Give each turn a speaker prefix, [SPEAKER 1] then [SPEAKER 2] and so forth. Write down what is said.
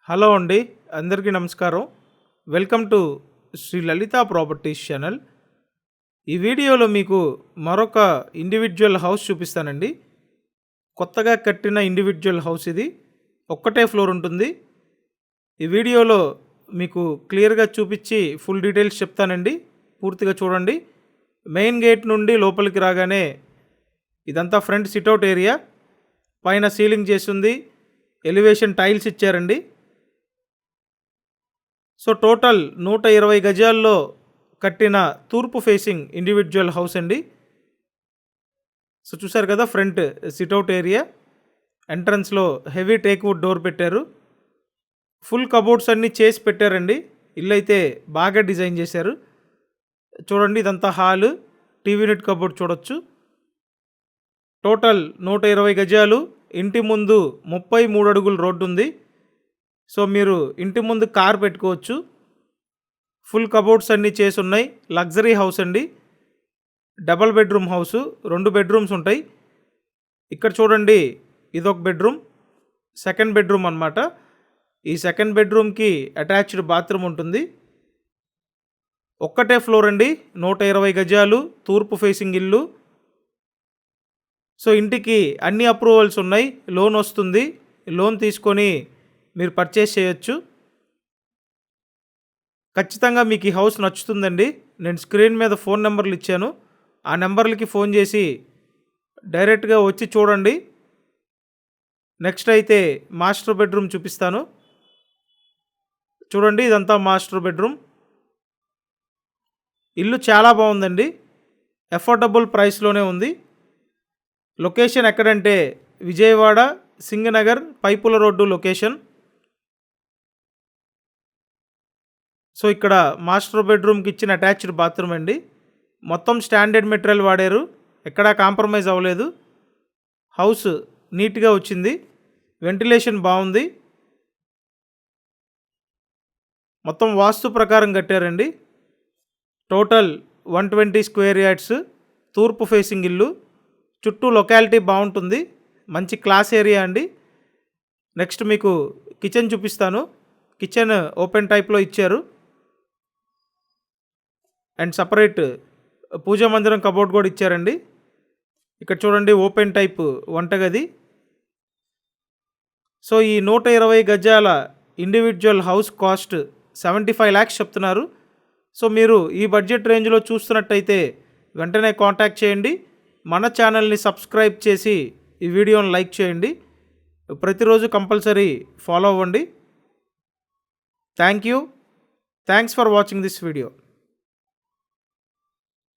[SPEAKER 1] Hello అండి, అందరికీ నమస్కారం. Welcome to Sri Lalitha Properties channel. ఈ వీడియోలో మీకు మరొక ఇండివిజువల్ హౌస్ చూపిస్తానండి. కొత్తగా కట్టిన ఇండివిజువల్ హౌస్ ఇది. ఒక్కటే ఫ్లోర్ ఉంటుంది. ఈ వీడియోలో మీకు క్లియర్గా చూపించి ఫుల్ డీటెయిల్స్ చెప్తానండి. పూర్తిగా చూడండి. మెయిన్ గేట్ నుండి లోపలికి రాగానే ఇదంతా ఫ్రంట్ సిట్అవుట్ ఏరియా. పైన సీలింగ్ చేసింది, ఎలివేషన్ టైల్స్ ఇచ్చారండి. సో టోటల్ 120 గజాల్లో కట్టిన తూర్పు ఫేసింగ్ ఇండివిజువల్ హౌస్ అండి. సో చూసారు కదా, ఫ్రంట్ సిట్అవుట్ ఏరియా, ఎంట్రన్స్లో హెవీ టేక్వుడ్ డోర్ పెట్టారు. ఫుల్ కబోర్డ్స్ అన్నీ చేసి పెట్టారండి. ఇల్లు అయితే బాగా డిజైన్ చేశారు. చూడండి, ఇదంతా హాలు, టీవీ యూనిట్ కబోర్డ్ చూడొచ్చు. టోటల్ 120 గజాలు. ఇంటి ముందు 33 అడుగుల రోడ్డు ఉంది. సో మీరు ఇంటి ముందు కార్ పెట్టుకోవచ్చు. ఫుల్ కబోర్డ్స్ అన్నీ చేసి ఉన్నాయి. లగ్జరీ హౌస్ అండి. డబల్ బెడ్రూమ్ హౌసు, 2 బెడ్రూమ్స్ ఉంటాయి. ఇక్కడ చూడండి, ఇదొక బెడ్రూమ్, సెకండ్ బెడ్రూమ్ అనమాట. ఈ సెకండ్ బెడ్రూమ్కి అటాచ్డ్ బాత్రూమ్ ఉంటుంది. ఒక్కటే ఫ్లోర్ అండి, 120 గజాలు, తూర్పు ఫేసింగ్ ఇల్లు. సో ఇంటికి అన్ని అప్రూవల్స్ ఉన్నాయి. లోన్ వస్తుంది. లోన్ తీసుకొని మీరు పర్చేస్ చేయొచ్చు. ఖచ్చితంగా మీకు ఈ హౌస్ నచ్చుతుందండి. నేను స్క్రీన్ మీద ఫోన్ నెంబర్లు ఇచ్చాను. ఆ నెంబర్లకి ఫోన్ చేసి డైరెక్ట్గా వచ్చి చూడండి. నెక్స్ట్ అయితే మాస్టర్ బెడ్రూమ్ చూపిస్తాను. చూడండి, ఇదంతా మాస్టర్ బెడ్రూమ్. ఇల్లు చాలా బాగుందండి. అఫోర్డబుల్ ప్రైస్లోనే ఉంది. లొకేషన్ ఎక్కడంటే విజయవాడ సింగనగర్ పైపుల రోడ్డు లొకేషన్. సో ఇక్కడ మాస్టర్ బెడ్రూమ్కి ఇచ్చిన అటాచ్డ్ బాత్రూమ్ అండి. మొత్తం స్టాండర్డ్ మెటీరియల్ వాడారు, ఎక్కడా కాంప్రమైజ్ అవ్వలేదు. హౌస్ నీట్గా వచ్చింది. వెంటిలేషన్ బాగుంది. మొత్తం వాస్తు ప్రకారం కట్టారండి. టోటల్ 120 స్క్వేర్ యార్డ్స్, తూర్పు ఫేసింగ్ ఇల్లు. చుట్టూ లొకాలిటీ బాగుంటుంది. మంచి క్లాస్ ఏరియా అండి. నెక్స్ట్ మీకు కిచెన్ చూపిస్తాను. కిచెన్ ఓపెన్ టైప్లో ఇచ్చారు. అండ్ సపరేట్ పూజా మందిరం కబోర్డ్ కూడా ఇచ్చారండి. ఇక్కడ చూడండి, ఓపెన్ టైప్ వంటగది. సో ఈ 120 గజాల ఇండివిజువల్ హౌస్ కాస్ట్ 75 lakhs చెప్తున్నారు. సో మీరు ఈ బడ్జెట్ రేంజ్లో చూస్తున్నట్టయితే వెంటనే కాంటాక్ట్ చేయండి. మన ఛానల్ని సబ్స్క్రైబ్ చేసి ఈ వీడియోని లైక్ చేయండి. ప్రతిరోజు కంపల్సరీ ఫాలో అవ్వండి. Thanks for watching this video.